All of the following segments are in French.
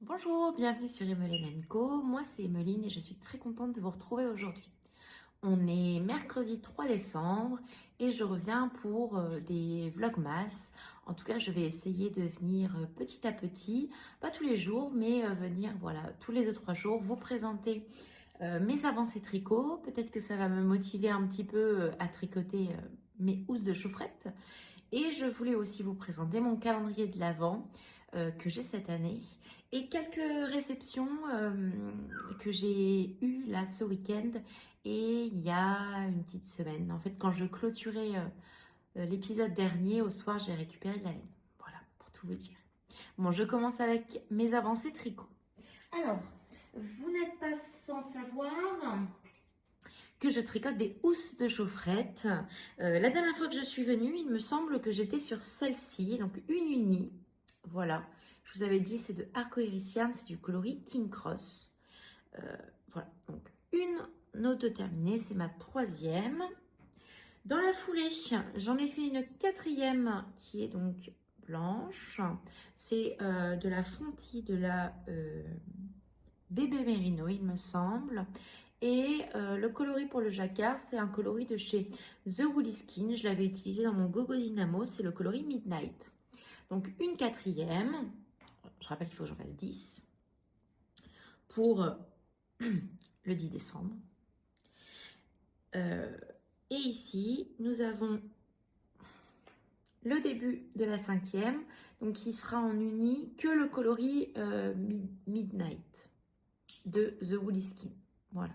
Bonjour, bienvenue sur Emeline Co. Moi c'est Emeline et je suis très contente de vous retrouver aujourd'hui. On est mercredi 3 décembre et je reviens pour des vlogmas. En tout cas, je vais essayer de venir petit à petit, pas tous les jours, mais venir voilà, tous les 2-3 jours, vous présenter mes avancées tricot. Peut-être que ça va me motiver un petit peu à tricoter mes housses de chaufferette. Et je voulais aussi vous présenter mon calendrier de l'Avent que j'ai cette année et quelques réceptions que j'ai eues là ce week-end et il y a une petite semaine. En fait, quand je clôturais l'épisode dernier, au soir, j'ai récupéré de la laine. Voilà, pour tout vous dire. Bon, je commence avec mes avancées tricot. Alors, vous n'êtes pas sans savoir que je tricote des housses de chaufferette. La dernière fois que je suis venue, il me semble que j'étais sur celle-ci, donc une unie. Voilà, je vous avais dit, c'est de Arcoiris Yarn, c'est du coloris King Cross. Voilà, donc une autre terminée, c'est ma troisième. Dans la foulée, j'en ai fait une quatrième qui est donc blanche. C'est de la Fonty, de la Bébé Merino, il me semble. Et le coloris pour le jacquard, c'est un coloris de chez The Woolly Skin. Je l'avais utilisé dans mon Gogo Dynamo, c'est le coloris Midnight. Donc une quatrième. Je rappelle qu'il faut que j'en fasse 10 pour le 10 décembre. Et ici, nous avons le début de la cinquième, donc qui sera en uni que le coloris Midnight de The Woolly Skin. Voilà.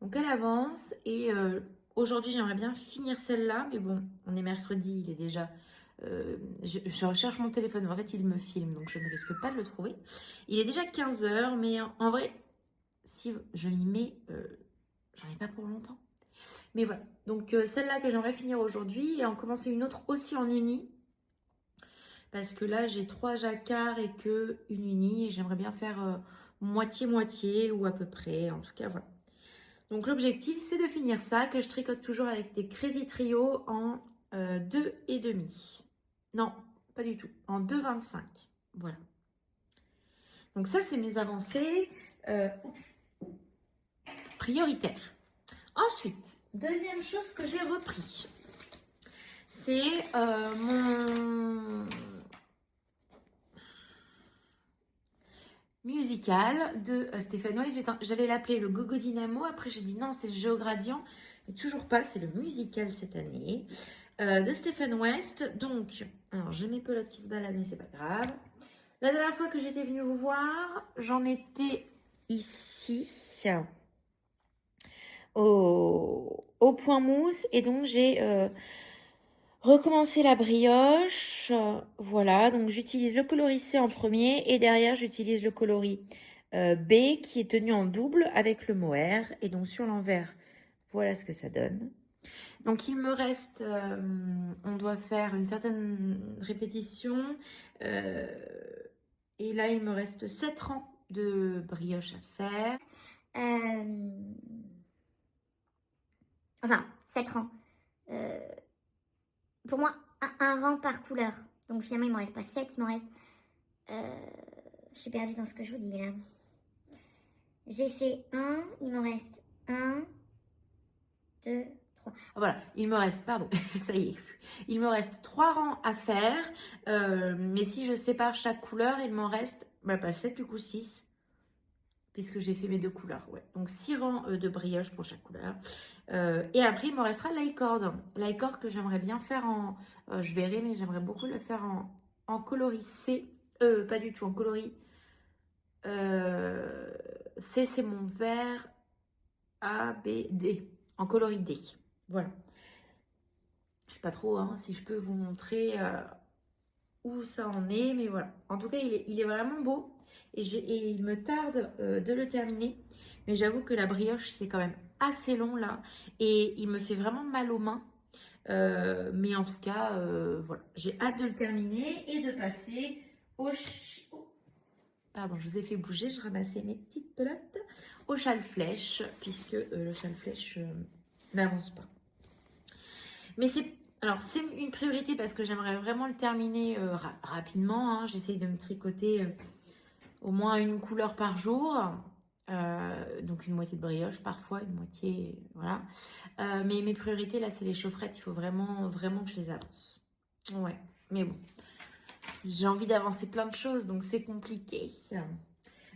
Donc elle avance et aujourd'hui j'aimerais bien finir celle-là, mais bon, on est mercredi, il est déjà... je recherche mon téléphone, mais en fait il me filme, donc je ne risque pas de le trouver. Il est déjà 15 heures, mais en vrai, si je m'y mets, j'en ai pas pour longtemps. Mais voilà, donc celle-là que j'aimerais finir aujourd'hui et en commencer une autre aussi en uni. Parce que là j'ai 3 jacquards et que une uni et j'aimerais bien faire moitié-moitié ou à peu près, en tout cas voilà. Donc l'objectif c'est de finir ça, que je tricote toujours avec des Crazy Trio en 2,5. Non, pas du tout, en 2,25. Voilà. Donc ça c'est mes avancées prioritaires. Ensuite, deuxième chose que j'ai repris, c'est mon musical de Stéphane Weiss. J'allais l'appeler le Gogo Dynamo. Après, j'ai dit non, c'est le Géogradient. Mais toujours pas, c'est le musical cette année de Stephen West. Donc, alors j'ai mes pelotes qui se baladent, mais c'est pas grave. La dernière fois que j'étais venue vous voir, j'en étais ici au point mousse. Et donc, j'ai recommencé la brioche. Voilà, donc j'utilise le coloris C en premier. Et derrière, j'utilise le coloris B qui est tenu en double avec le mohair. Et donc, sur l'envers, voilà ce que ça donne. Donc il me reste, on doit faire une certaine répétition. Et là, il me reste 7 rangs de brioche à faire. Enfin, 7 rangs. Pour moi, un rang par couleur. Donc finalement, il m'en reste pas 7, il m'en reste... je suis perdue dans ce que je vous dis là. J'ai fait un, il m'en reste un, deux, trois. Voilà, il me reste, pardon, ça y est, il me reste 3 rangs à faire, mais si je sépare chaque couleur, il m'en reste, pas 7 du coup 6, puisque j'ai fait mes 2 couleurs, ouais. Donc 6 rangs de brioche pour chaque couleur, et après il me restera l'icord que j'aimerais bien faire en, je verrai, mais j'aimerais beaucoup le faire en coloris C, pas du tout, en coloris C, c'est mon vert, A, B, D, en coloris D, voilà. Je sais pas trop si je peux vous montrer où ça en est, mais voilà. En tout cas, il est vraiment beau et il me tarde de le terminer. Mais j'avoue que la brioche, c'est quand même assez long là et il me fait vraiment mal aux mains. Mais en tout cas, voilà. J'ai hâte de le terminer et de passer Pardon, je vous ai fait bouger, je ramassais mes petites pelotes au châle flèche, puisque le châle flèche n'avance pas. Mais c'est une priorité parce que j'aimerais vraiment le terminer rapidement. J'essaye de me tricoter au moins une couleur par jour. Donc une moitié de brioche parfois, une moitié, voilà. Mais mes priorités là, c'est les chaufferettes. Il faut vraiment, vraiment que je les avance. Ouais, mais bon, j'ai envie d'avancer plein de choses, donc c'est compliqué.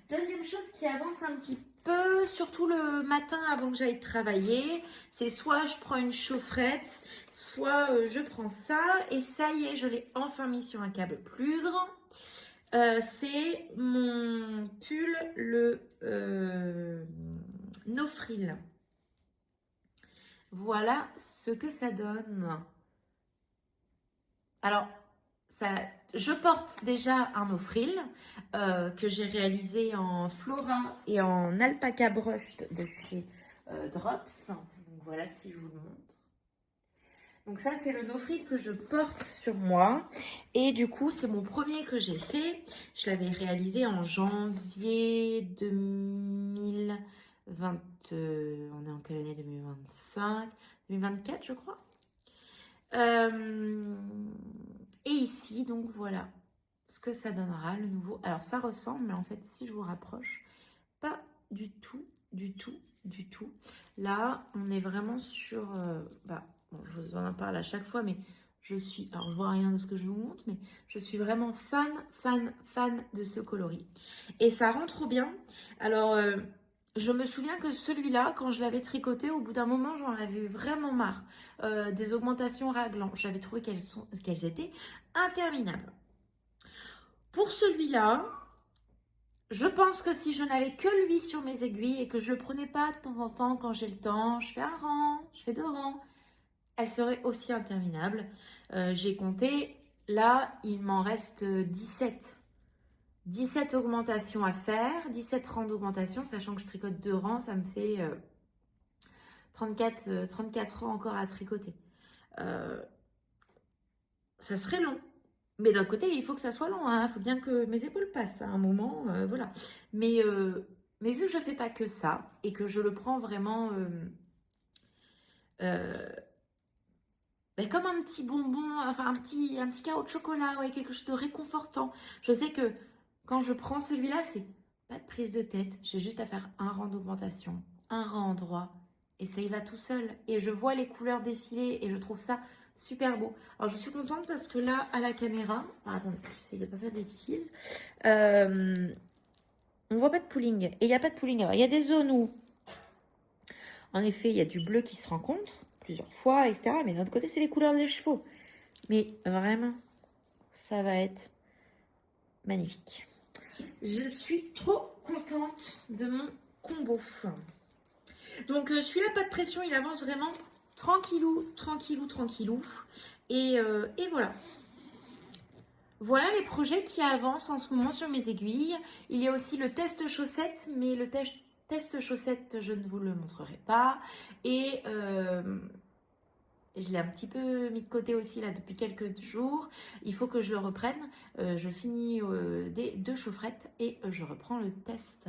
Deuxième chose qui avance un petit peu, surtout le matin avant que j'aille travailler, c'est soit je prends une chaufferette, soit je prends ça, et ça y est, je l'ai enfin mis sur un câble plus grand. C'est mon pull, le No Frill. Voilà ce que ça donne. Alors, ça, je porte déjà un No Frill que j'ai réalisé en Flora et en Alpaca Brushed de chez Drops. Donc voilà, si je vous le montre. Donc ça, c'est le No Frill que je porte sur moi. Et du coup, c'est mon premier que j'ai fait. Je l'avais réalisé en janvier 2020. On est en quelle année? 2025, 2024, je crois. Et ici, donc voilà ce que ça donnera, le nouveau. Alors, ça ressemble, mais en fait, si je vous rapproche, pas du tout, du tout, du tout. Là, on est vraiment sur... bon, je vous en parle à chaque fois, mais je suis... Alors, je vois rien de ce que je vous montre, mais je suis vraiment fan, fan, fan de ce coloris. Et ça rend trop bien. Alors, je me souviens que celui-là, quand je l'avais tricoté, au bout d'un moment, j'en avais vraiment marre. Des augmentations raglantes. J'avais trouvé qu'elles étaient interminables. Pour celui-là, je pense que si je n'avais que lui sur mes aiguilles et que je le prenais pas de temps en temps quand j'ai le temps, je fais un rang, je fais 2 rangs, elle serait aussi interminable. J'ai compté, là, il m'en reste 17. 17 augmentations à faire, 17 rangs d'augmentation, sachant que je tricote 2 rangs, ça me fait 34 rangs encore à tricoter. Ça serait long. Mais d'un côté, il faut que ça soit long. Il faut bien que mes épaules passent à un moment. Voilà. Mais vu que je ne fais pas que ça et que je le prends vraiment comme un petit bonbon, enfin un petit carreau de chocolat, ouais, quelque chose de réconfortant. Je sais que quand je prends celui-là, c'est pas de prise de tête. J'ai juste à faire un rang d'augmentation, un rang en droit. Et ça y va tout seul. Et je vois les couleurs défiler et je trouve ça super beau. Alors, je suis contente parce que là, à la caméra... attendez, j'essaie de ne pas faire de bêtises. On ne voit pas de pooling. Et il n'y a pas de pooling. Alors, il y a des zones où, en effet, il y a du bleu qui se rencontre plusieurs fois, etc. Mais de l'autre côté, c'est les couleurs des chevaux. Mais vraiment, ça va être magnifique. Je suis trop contente de mon combo. Donc, celui-là, pas de pression. Il avance vraiment tranquillou, tranquillou, tranquillou. Et voilà. Voilà les projets qui avancent en ce moment sur mes aiguilles. Il y a aussi le test chaussette, mais le test chaussette, je ne vous le montrerai pas. Et je l'ai un petit peu mis de côté aussi là depuis quelques jours. Il faut que je le reprenne. Je finis des 2 chaufferettes et je reprends le test.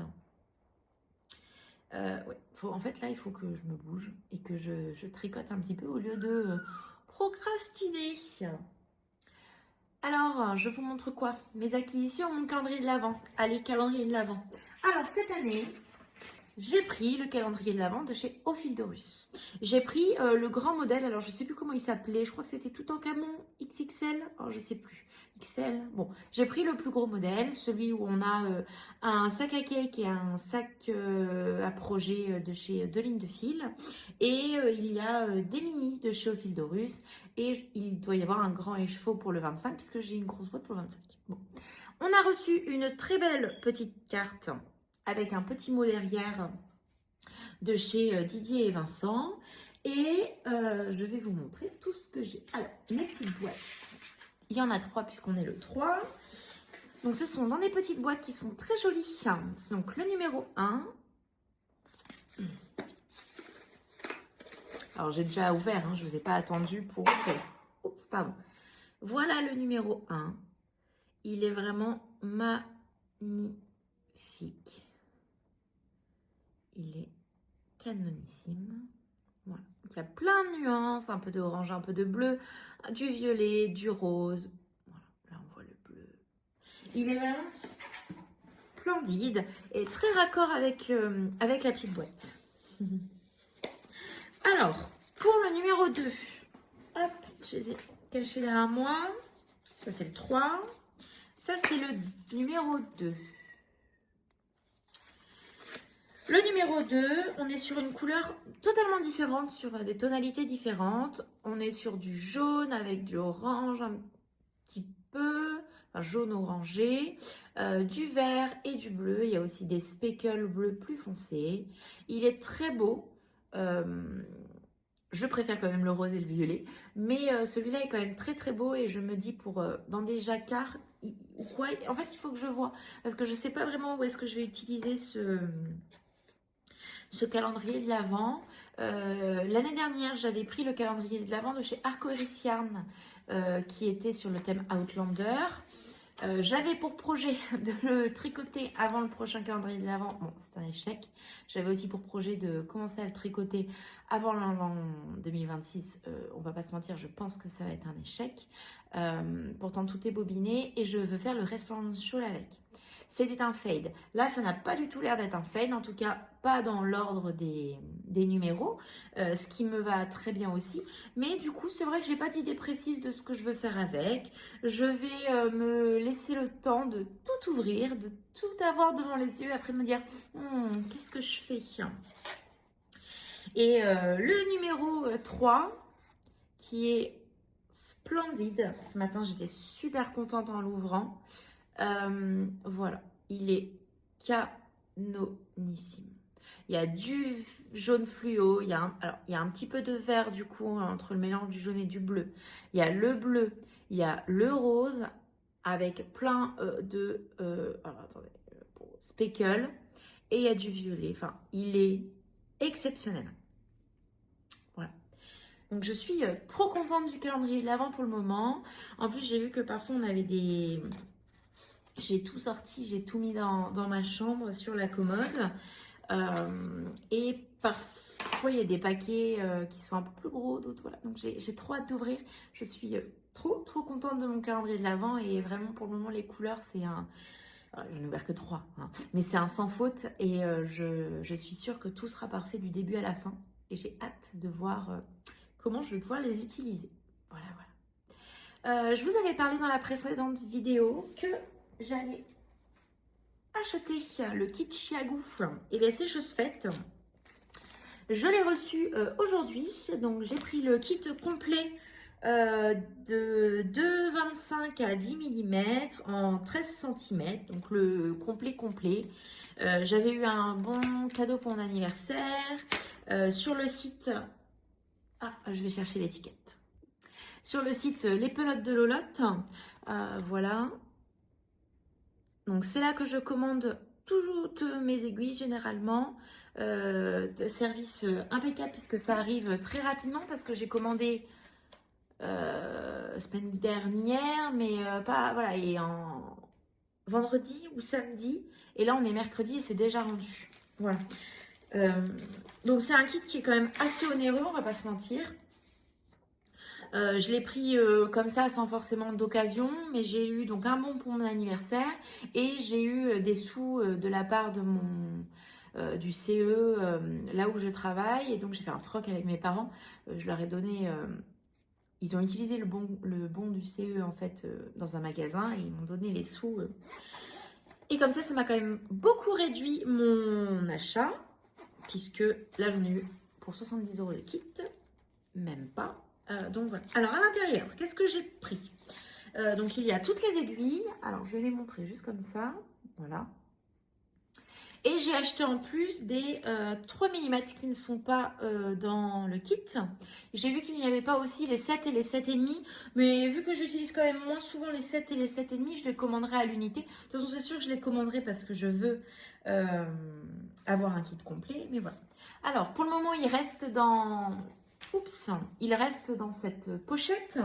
Ouais. En fait, là, il faut que je me bouge et que je tricote un petit peu au lieu de procrastiner. Alors, je vous montre quoi? Mes acquisitions, mon calendrier de l'Avent. Allez, calendrier de l'Avent. Alors, cette année, j'ai pris le calendrier de l'Avent de chez Au Fil de Russe. J'ai pris le grand modèle, alors je ne sais plus comment il s'appelait, je crois que c'était tout en camon XXL, alors je ne sais plus, XL. Bon, j'ai pris le plus gros modèle, celui où on a un sac à cake et un sac à projet de chez Deux Lignes de Fil. Et il y a des mini de chez Au Fil de Russe. Et il doit y avoir un grand écheveau pour le 25, puisque j'ai une grosse boîte pour le 25. Bon. On a reçu une très belle petite carte avec un petit mot derrière de chez Didier et Vincent. Et je vais vous montrer tout ce que j'ai. Alors, les petites boîtes. Il y en a 3 puisqu'on est le 3. Donc, ce sont dans des petites boîtes qui sont très jolies. Donc, le numéro 1. Alors, j'ai déjà ouvert, je ne vous ai pas attendu pour ouvrir. Oups, pardon. Voilà le numéro 1. Il est vraiment magnifique. Il est canonissime. Voilà. Donc, il y a plein de nuances, un peu d'orange, un peu de bleu, du violet, du rose. Voilà, là on voit le bleu. Il est vraiment splendide et très raccord avec, avec la petite boîte. Alors, pour le numéro 2, hop, je les ai cachés derrière moi. Ça, c'est le 3. Ça, c'est le numéro 2. Le numéro 2, on est sur une couleur totalement différente, sur des tonalités différentes. On est sur du jaune avec du orange un petit peu, enfin jaune orangé, du vert et du bleu. Il y a aussi des speckles bleus plus foncés. Il est très beau. Je préfère quand même le rose et le violet, mais celui-là est quand même très très beau et je me dis pour dans des jacquards, en fait il faut que je vois parce que je ne sais pas vraiment où est-ce que je vais utiliser ce calendrier de l'Avent. L'année dernière, j'avais pris le calendrier de l'Avent de chez Arcoiris Yarn qui était sur le thème Outlander. J'avais pour projet de le tricoter avant le prochain calendrier de l'Avent. Bon, c'est un échec. J'avais aussi pour projet de commencer à le tricoter avant l'Avent 2026. On va pas se mentir, je pense que ça va être un échec. Pourtant, tout est bobiné et je veux faire le Resplendence Shawl avec. C'était un fade. Là, ça n'a pas du tout l'air d'être un fade, en tout cas pas dans l'ordre des numéros, ce qui me va très bien aussi. Mais du coup, c'est vrai que j'ai pas d'idée précise de ce que je veux faire avec. Je vais me laisser le temps de tout ouvrir, de tout avoir devant les yeux, après de me dire qu'est-ce que je fais. Et le numéro 3, qui est splendide. Ce matin, j'étais super contente en l'ouvrant. Voilà, il est canonissime. Il y a du jaune fluo, il y a un petit peu de vert du coup entre le mélange du jaune et du bleu. Il y a le bleu, il y a le rose avec plein de speckles et il y a du violet. Enfin, il est exceptionnel. Voilà. Donc je suis trop contente du calendrier de l'Avent pour le moment. En plus, j'ai vu que parfois on avait des... J'ai tout sorti, j'ai tout mis dans ma chambre sur la commode. Et parfois, il y a des paquets qui sont un peu plus gros, d'autres, voilà. Donc, j'ai trop hâte d'ouvrir. Je suis trop contente de mon calendrier de l'Avent. Et vraiment, pour le moment, les couleurs, c'est un... Je n'ai ouvert que 3, hein, mais c'est un sans faute. Et je suis sûre que tout sera parfait du début à la fin. Et j'ai hâte de voir comment je vais pouvoir les utiliser. Voilà. Je vous avais parlé dans la précédente vidéo que j'allais acheter le kit Chiagou. Et bien, c'est chose faite. Je l'ai reçu aujourd'hui. Donc, j'ai pris le kit complet de 2,25 à 10 mm en 13 cm. Donc, le complet. J'avais eu un bon cadeau pour mon anniversaire. Sur le site... Ah, je vais chercher l'étiquette. Sur le site Les Pelotes de Lolotte. Voilà. Donc, c'est là que je commande toutes mes aiguilles généralement. Service impeccable puisque ça arrive très rapidement parce que j'ai commandé semaine dernière, mais pas... Voilà, et en vendredi ou samedi. Et là, on est mercredi et c'est déjà rendu. Voilà. Donc, c'est un kit qui est quand même assez onéreux, on va pas se mentir. Je l'ai pris comme ça sans forcément d'occasion, mais j'ai eu donc un bon pour mon anniversaire et j'ai eu des sous de la part de du CE là où je travaille, et donc j'ai fait un troc avec mes parents. Je leur ai donné, ils ont utilisé le bon du CE en fait dans un magasin et ils m'ont donné les sous. Et comme ça m'a quand même beaucoup réduit mon achat, puisque là j'en ai eu pour 70 € le kit, même pas. Donc voilà. Alors à l'intérieur, qu'est-ce que j'ai pris? Donc il y a toutes les aiguilles. Alors je vais les montrer juste comme ça. Voilà. Et j'ai acheté en plus des 3 mm qui ne sont pas dans le kit. J'ai vu qu'il n'y avait pas aussi les 7 et les 7,5. Mais vu que j'utilise quand même moins souvent les 7 et les 7,5, je les commanderai à l'unité. De toute façon, c'est sûr que je les commanderai parce que je veux avoir un kit complet. Mais voilà. Alors, pour le moment, il reste dans... Oups, il reste dans cette pochette.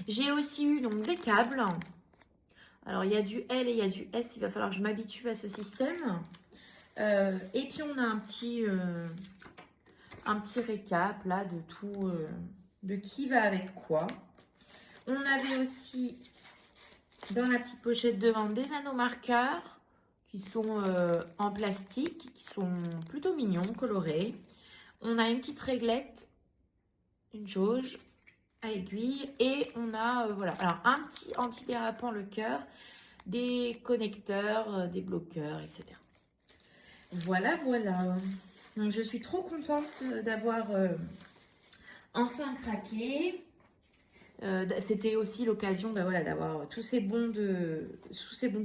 J'ai aussi eu donc des câbles. Alors, il y a du L et il y a du S. Il va falloir que je m'habitue à ce système. Et puis, on a un petit récap là de tout, de qui va avec quoi. On avait aussi dans la petite pochette devant des anneaux marqueurs. qui sont en plastique, qui sont plutôt mignons, colorés. On a une petite réglette, une jauge à aiguille et on a voilà, alors un petit antidérapant le cœur, des connecteurs, des bloqueurs, etc. Voilà, voilà. Donc je suis trop contente d'avoir enfin craqué. C'était aussi l'occasion voilà, d'avoir tous ces bons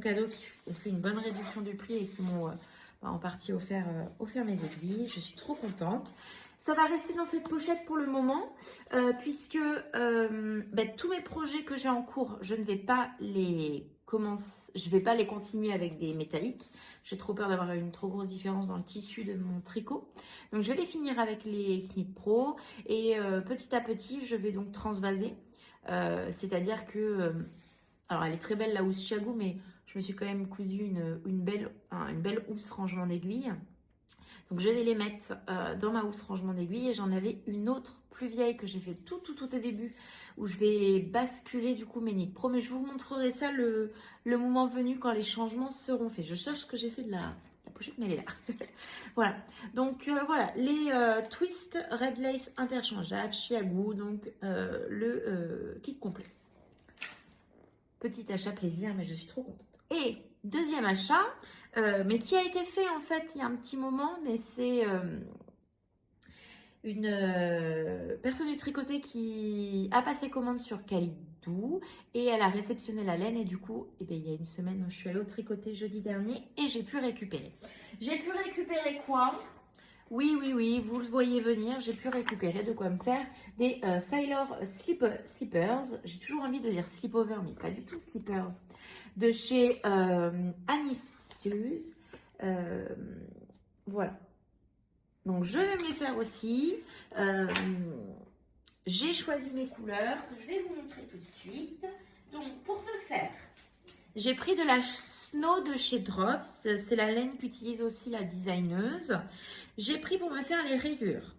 cadeaux qui ont fait une bonne réduction du prix et qui m'ont en partie offert mes aiguilles. Je suis trop contente. Ça va rester dans cette pochette pour le moment, puisque tous mes projets que j'ai en cours, je ne vais pas les continuer avec des métalliques. J'ai trop peur d'avoir une trop grosse différence dans le tissu de mon tricot. Donc je vais les finir avec les Knit Pro et petit à petit, je vais donc transvaser. C'est-à-dire que, alors elle est très belle la housse Chiago, mais je me suis quand même cousu une belle housse rangement d'aiguilles. Donc je vais les mettre dans ma housse rangement d'aiguilles et j'en avais une autre plus vieille que j'ai fait tout au début où je vais basculer du coup mes Knit Pro, mais je vous montrerai ça le moment venu quand les changements seront faits. Je cherche ce que j'ai fait de la pochette, mais elle est là. Voilà, donc voilà, les Twist Red Lace interchangeables Chiago, donc le kit complet. Petit achat plaisir, mais je suis trop contente. Et deuxième achat, mais qui a été fait en fait il y a un petit moment, mais c'est une personne du tricoté qui a passé commande sur Calidou et elle a réceptionné la laine et du coup, il y a une semaine, je suis allée au tricoté jeudi dernier et j'ai pu récupérer. J'ai pu récupérer quoi? Oui, vous le voyez venir, j'ai pu récupérer de quoi me faire des Sailor Slippers. J'ai toujours envie de dire slipover, mais pas du tout slippers. De chez Anissus. Voilà. Donc, je vais me les faire aussi. J'ai choisi mes couleurs que je vais vous montrer tout de suite. Donc, pour ce faire, j'ai pris de la Snow de chez Drops. C'est la laine qu'utilise aussi la designeuse. J'ai pris pour me faire les rayures.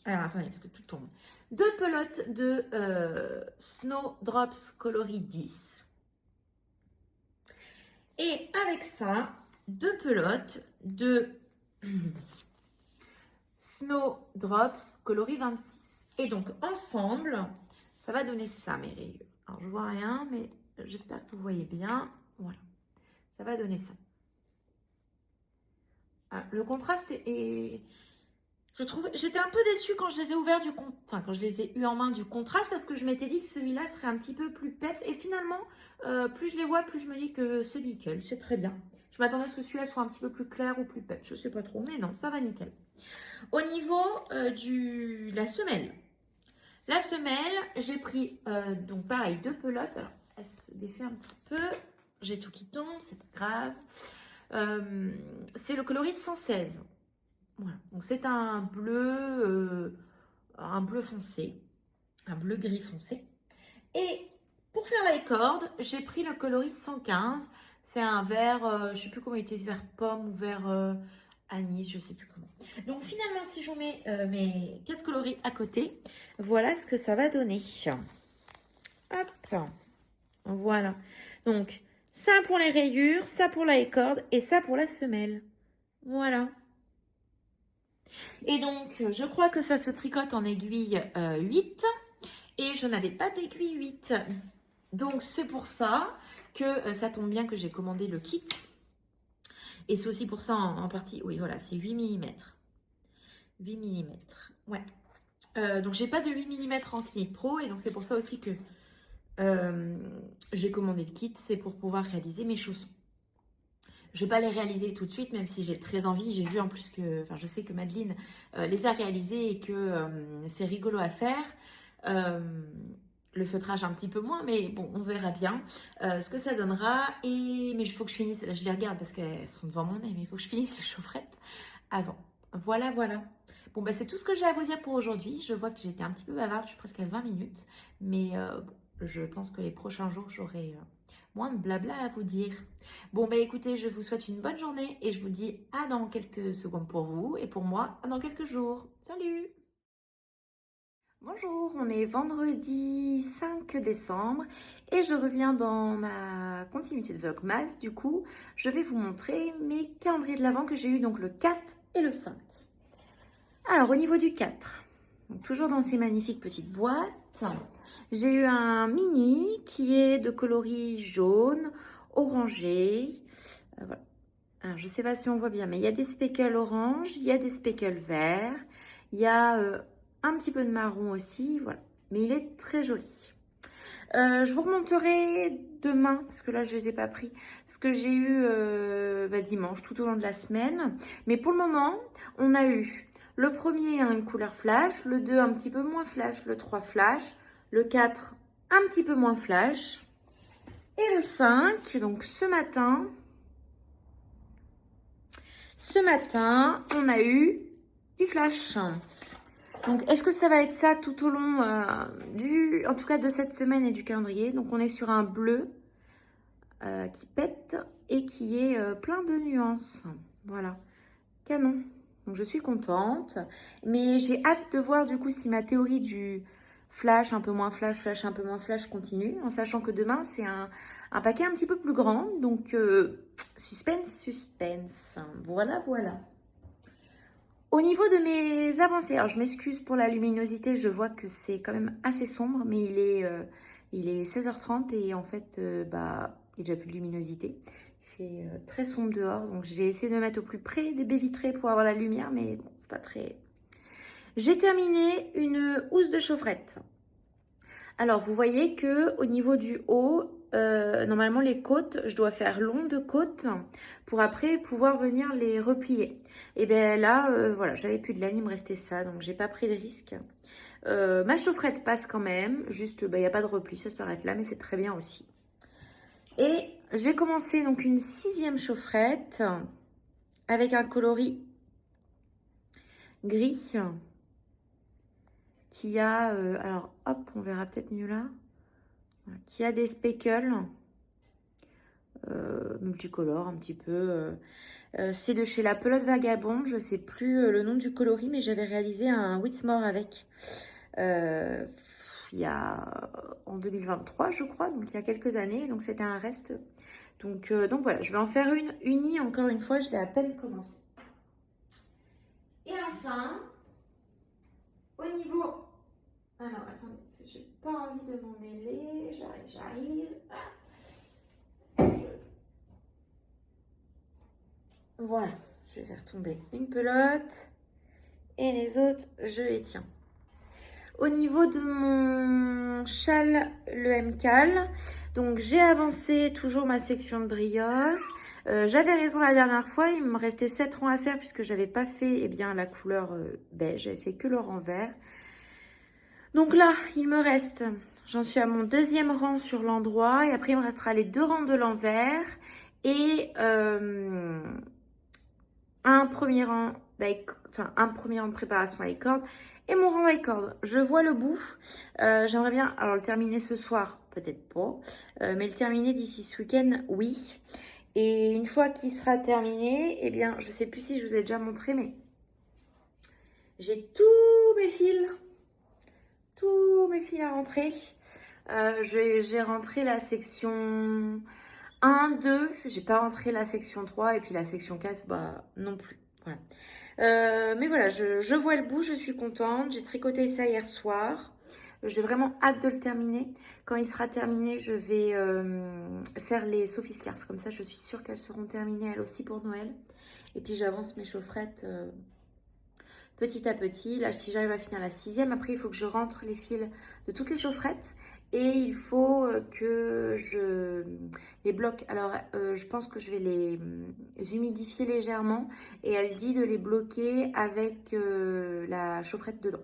Alors, attendez, parce que tout tombe. 2 pelotes de Snow Drops coloris 10. Et avec ça, 2 pelotes de Snow Drops coloris 26. Et donc, ensemble, ça va donner ça, mes rayures. Alors, je vois rien, mais j'espère que vous voyez bien. Voilà, ça va donner ça. Ah, le contraste est... Je trouve, j'étais un peu déçue quand je les ai ouverts quand je les ai eu en main du contraste parce que je m'étais dit que celui-là serait un petit peu plus peps et finalement, plus je les vois, plus je me dis que c'est nickel, c'est très bien. Je m'attendais à ce que celui-là soit un petit peu plus clair ou plus peps, je sais pas trop, mais non, ça va nickel. Au niveau de la semelle, j'ai pris donc pareil 2 pelotes. Alors, elle se défait un petit peu, j'ai tout qui tombe, c'est pas grave. C'est le coloris 116. Voilà, donc c'est un bleu foncé, un bleu gris foncé. Et pour faire les cordes, j'ai pris le coloris 115. C'est un vert, je ne sais plus comment il était, vert pomme ou vert anis, je ne sais plus comment. Donc finalement, si je mets mes 4 coloris à côté, voilà ce que ça va donner. Hop, voilà. Donc ça pour les rayures, ça pour la corde et ça pour la semelle. Voilà. Et donc, je crois que ça se tricote en aiguille 8 et je n'avais pas d'aiguille 8. Donc, c'est pour ça que ça tombe bien que j'ai commandé le kit. Et c'est aussi pour ça en partie, oui, voilà, c'est 8 mm. 8 mm, ouais. Donc, j'ai pas de 8 mm en Knit Pro et donc c'est pour ça aussi que j'ai commandé le kit. C'est pour pouvoir réaliser mes chaussons. Je ne vais pas les réaliser tout de suite, même si j'ai très envie. J'ai vu en plus que, enfin, je sais que Madeleine les a réalisés et que c'est rigolo à faire. Le feutrage un petit peu moins, mais bon, on verra bien ce que ça donnera. Mais il faut que je finisse, là je les regarde parce qu'elles sont devant mon nez, mais il faut que je finisse les chaufferettes avant. Voilà, voilà. Bon, bah, c'est tout ce que j'ai à vous dire pour aujourd'hui. Je vois que j'ai été un petit peu bavarde, je suis presque à 20 minutes. Mais bon, je pense que les prochains jours, j'aurai moins de blabla à vous dire. Bon, bah écoutez, je vous souhaite une bonne journée et je vous dis à dans quelques secondes pour vous et pour moi, à dans quelques jours. Salut! Bonjour, on est vendredi 5 décembre et je reviens dans ma continuité de Vlogmas. Du coup, je vais vous montrer mes calendriers de l'Avent que j'ai eu donc le 4 et le 5. Alors, au niveau du 4, donc toujours dans ces magnifiques petites boîtes, j'ai eu un mini qui est de coloris jaune, orangé. Voilà. Alors, je ne sais pas si on voit bien, mais il y a des speckles orange, il y a des speckles verts, il y a un petit peu de marron aussi, voilà. Mais il est très joli. Je vous remonterai demain, parce que là, je ne les ai pas pris, ce que j'ai eu dimanche, tout au long de la semaine. Mais pour le moment, on a eu le premier une couleur flash, le 2 un petit peu moins flash, le 3 flash, le 4 un petit peu moins flash, et le 5, donc ce matin, on a eu du flash. Donc, est-ce que ça va être ça tout au long en tout cas de cette semaine et du calendrier? Donc, on est sur un bleu qui pète et qui est plein de nuances. Voilà, canon. Donc, je suis contente. Mais j'ai hâte de voir du coup si ma théorie du flash, un peu moins flash, flash, un peu moins flash continue. En sachant que demain, c'est un paquet un petit peu plus grand. Donc, suspense, suspense. Voilà, voilà. Au niveau de mes avancées, alors je m'excuse pour la luminosité, je vois que c'est quand même assez sombre, mais il est 16h30 et en fait, il n'y a déjà plus de luminosité. Il fait très sombre dehors, donc j'ai essayé de me mettre au plus près des baies vitrées pour avoir la lumière, mais bon, c'est pas très... J'ai terminé une housse de chaufferette. Alors, vous voyez que au niveau du haut, normalement les côtes, je dois faire long de côte pour après pouvoir venir les replier. Et bien là, voilà, j'avais plus de laine, il me restait ça, donc j'ai pas pris de risque. Ma chaufferette passe quand même, juste, il n'y a pas de repli, ça s'arrête là, mais c'est très bien aussi. Et j'ai commencé donc une 6e chaufferette avec un coloris gris qui a, alors hop, on verra peut-être mieux là, qui a des speckles. Multicolore un petit peu. C'est de chez La Pelote Vagabonde. Je sais plus le nom du coloris, mais j'avais réalisé un Whitmore avec. Il y a en 2023, je crois, donc il y a quelques années. Donc c'était un reste. Donc voilà, je vais en faire une unie encore une fois. Je l'ai à peine commencé. Et enfin, au niveau. Alors attendez, parce que j'ai pas envie de m'en mêler. J'arrive. Voilà, je vais faire tomber une pelote et les autres, je les tiens. Au niveau de mon châle, le MCAL, donc j'ai avancé toujours ma section de brioche. J'avais raison la dernière fois, il me restait 7 rangs à faire puisque j'avais pas fait la couleur beige, j'avais fait que le rang vert. Donc là, il me reste, j'en suis à mon 2e rang sur l'endroit et après il me restera les 2 rangs de l'envers et un premier rang de préparation à cordes et mon rang à cordes. Je vois le bout. J'aimerais bien alors le terminer ce soir, peut-être pas, mais le terminer d'ici ce week-end, oui. Et une fois qu'il sera terminé, eh bien, je sais plus si je vous ai déjà montré, mais j'ai tous mes fils à rentrer. J'ai rentré la section 1, 2, j'ai pas rentré la section 3 et puis la section 4, non plus. Voilà. Mais voilà, je vois le bout, je suis contente. J'ai tricoté ça hier soir. J'ai vraiment hâte de le terminer. Quand il sera terminé, je vais faire les Sophie Scarf. Comme ça, je suis sûre qu'elles seront terminées elles aussi pour Noël. Et puis j'avance mes chaufferettes petit à petit. Là, si j'arrive à finir la 6e, après il faut que je rentre les fils de toutes les chaufferettes. Et il faut que je les bloque. Alors, je pense que je vais les humidifier légèrement. Et elle dit de les bloquer avec la chaufferette dedans.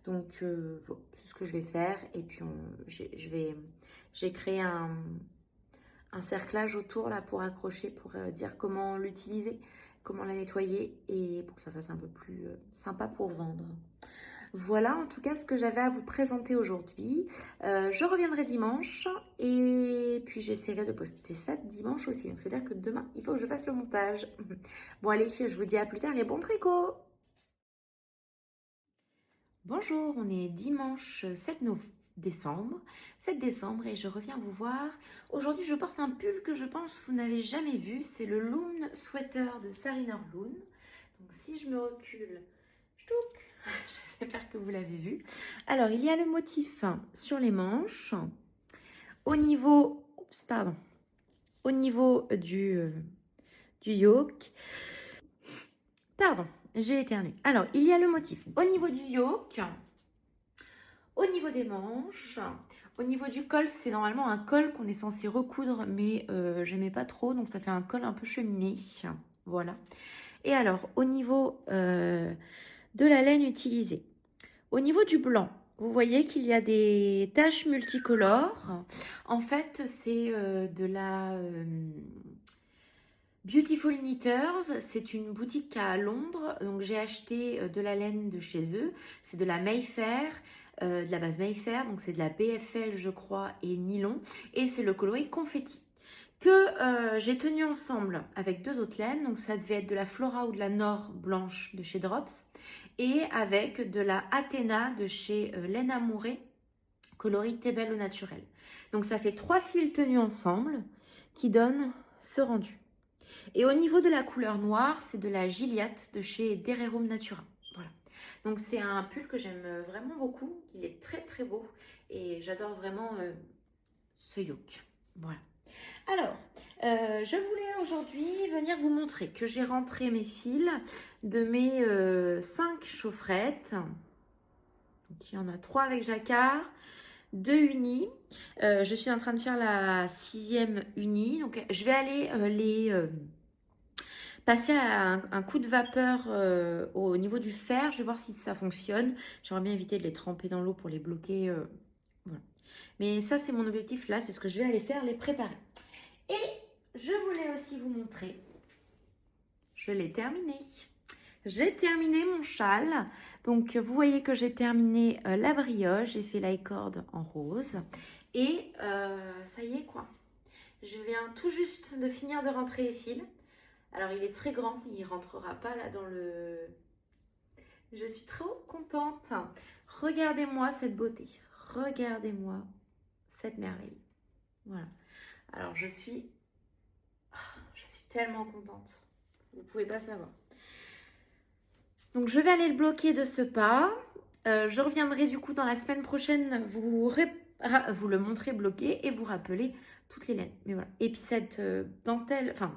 Donc, voilà, c'est ce que je vais faire. Et puis, j'ai créé un cerclage autour là pour accrocher, pour dire comment l'utiliser, comment la nettoyer et pour que ça fasse un peu plus sympa pour vendre. Voilà en tout cas ce que j'avais à vous présenter aujourd'hui. Je reviendrai dimanche et puis j'essaierai de poster ça dimanche aussi. Donc c'est-à-dire que demain, il faut que je fasse le montage. Bon allez, je vous dis à plus tard et bon tricot! Bonjour, on est dimanche 7 décembre, 7 décembre et je reviens vous voir. Aujourd'hui, je porte un pull que je pense vous n'avez jamais vu, c'est le Loon Sweater de Sariner Loon. Donc si je me recule, ch'touk, j'espère que vous l'avez vu. Alors, il y a le motif sur les manches, au niveau, au niveau du yoke. Pardon, j'ai éternué. Alors, il y a le motif au niveau du yoke, au niveau des manches, au niveau du col, c'est normalement un col qu'on est censé recoudre, mais j'aimais pas trop, donc ça fait un col un peu cheminé. Voilà. Et alors, au niveau de la laine utilisée, au niveau du blanc, vous voyez qu'il y a des taches multicolores. En fait, c'est de la Beautiful Knitters. C'est une boutique à Londres. Donc, j'ai acheté de la laine de chez eux. C'est de la Mayfair, de la base Mayfair. Donc, c'est de la BFL, je crois, et nylon. Et c'est le coloris confetti que j'ai tenu ensemble avec deux autres laines. Donc, ça devait être de la Flora ou de la Nord blanche de chez Drops et avec de la Athena de chez Laine Amourée, coloris Tébel au naturel. Donc ça fait 3 fils tenus ensemble qui donnent ce rendu. Et au niveau de la couleur noire, c'est de la Gilliatt de chez Dererum Natura. Voilà. Donc c'est un pull que j'aime vraiment beaucoup. Il est très très beau et j'adore vraiment ce yoke. Voilà. Alors, je voulais aujourd'hui venir vous montrer que j'ai rentré mes fils de mes 5 chaufferettes. Donc, il y en a 3 avec jacquard, 2 unis. Je suis en train de faire la 6e unie. Donc, je vais aller les passer à un coup de vapeur au niveau du fer. Je vais voir si ça fonctionne. J'aimerais bien éviter de les tremper dans l'eau pour les bloquer. Voilà. Mais ça, c'est mon objectif là. C'est ce que je vais aller faire, les préparer. Et je voulais aussi vous montrer, je l'ai terminé. J'ai terminé mon châle. Donc, vous voyez que j'ai terminé la brioche. J'ai fait la corde en rose. Et ça y est, quoi. Je viens tout juste de finir de rentrer les fils. Alors, il est très grand. Il ne rentrera pas là dans le... Je suis trop contente. Regardez-moi cette beauté. Regardez-moi cette merveille. Voilà. Alors, je suis tellement contente. Vous ne pouvez pas savoir. Donc, je vais aller le bloquer de ce pas. Je reviendrai du coup dans la semaine prochaine vous le montrer bloqué et vous rappeler toutes les laines. Mais voilà. Et puis cette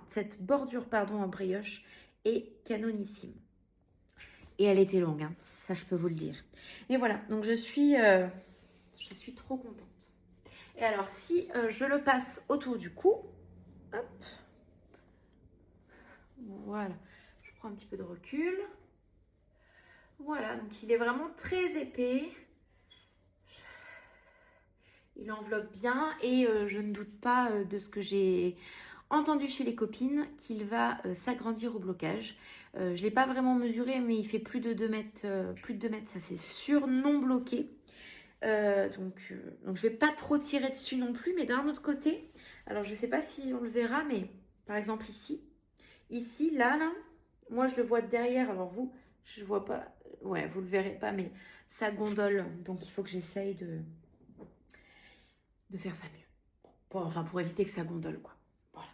cette bordure en brioche est canonissime. Et elle était longue, hein, ça je peux vous le dire. Mais voilà, donc je suis trop contente. Et alors si je le passe autour du cou, hop, voilà, je prends un petit peu de recul. Voilà, donc il est vraiment très épais. Il enveloppe bien et je ne doute pas de ce que j'ai entendu chez les copines qu'il va s'agrandir au blocage. Je ne l'ai pas vraiment mesuré, mais il fait plus de 2 mètres, ça c'est sûr, non bloqué. Donc je ne vais pas trop tirer dessus non plus, mais d'un autre côté, alors je ne sais pas si on le verra, mais par exemple ici, là, moi je le vois de derrière, alors vous, je ne vois pas, ouais, vous ne le verrez pas, mais ça gondole, donc il faut que j'essaye de faire ça mieux. Pour éviter que ça gondole, quoi. Voilà.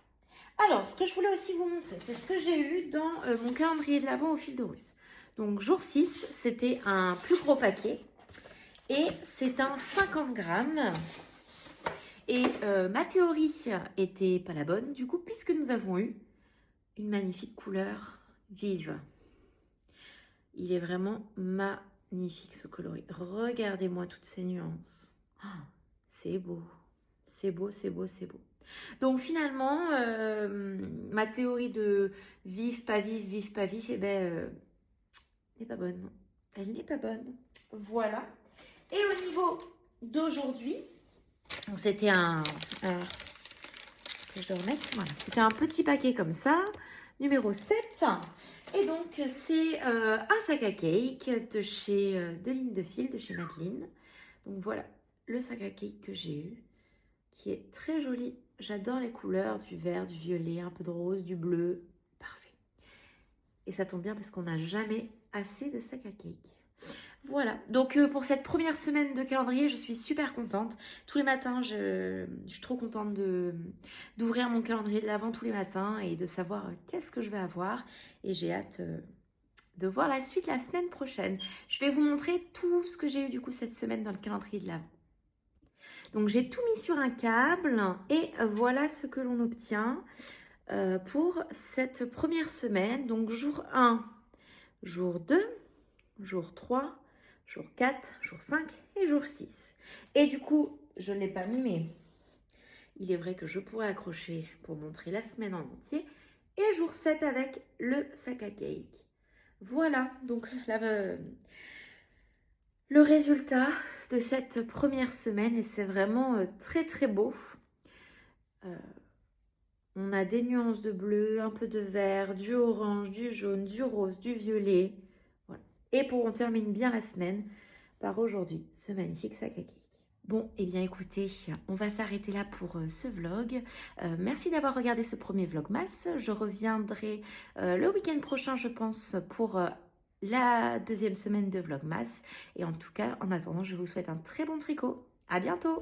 Alors, ce que je voulais aussi vous montrer, c'est ce que j'ai eu dans mon calendrier de l'Avent au fil de Russe. Donc, jour 6, c'était un plus gros paquet. Et c'est un 50 grammes. Et ma théorie était pas la bonne, du coup, puisque nous avons eu une magnifique couleur vive. Il est vraiment magnifique, ce coloris. Regardez-moi toutes ces nuances. Oh, c'est beau. C'est beau, c'est beau, c'est beau. Donc finalement, ma théorie de vif, pas vif, eh ben, n'est pas bonne. Elle n'est pas bonne. Voilà. Et au niveau d'aujourd'hui, c'était que je le remette, voilà, c'était un petit paquet comme ça, numéro 7. Et donc, c'est un sac à cake de chez de Ligne de Fil, de chez Madeleine. Donc voilà, le sac à cake que j'ai eu, qui est très joli. J'adore les couleurs du vert, du violet, un peu de rose, du bleu. Parfait. Et ça tombe bien parce qu'on n'a jamais assez de sac à cake. Voilà, donc pour cette première semaine de calendrier, je suis super contente. Tous les matins, je suis trop contente d'ouvrir mon calendrier de l'Avent tous les matins et de savoir qu'est-ce que je vais avoir. Et j'ai hâte de voir la suite la semaine prochaine. Je vais vous montrer tout ce que j'ai eu du coup cette semaine dans le calendrier de l'Avent. Donc j'ai tout mis sur un câble et voilà ce que l'on obtient pour cette première semaine. Donc jour 1, jour 2, jour 3, jour 4, jour 5 et jour 6. Et du coup, je ne l'ai pas mis, mais il est vrai que je pourrais accrocher pour montrer la semaine en entier. Et jour 7 avec le sac à cake. Voilà, donc le résultat de cette première semaine. Et c'est vraiment très très beau. On a des nuances de bleu, un peu de vert, du orange, du jaune, du rose, du violet. Voilà. Et on termine bien la semaine par aujourd'hui ce magnifique sac à cake. Bon, et bien écoutez, on va s'arrêter là pour ce vlog. Merci d'avoir regardé ce premier vlogmas. Je reviendrai le week-end prochain, je pense, pour la deuxième semaine de vlogmas. Et en tout cas, en attendant, je vous souhaite un très bon tricot. À bientôt!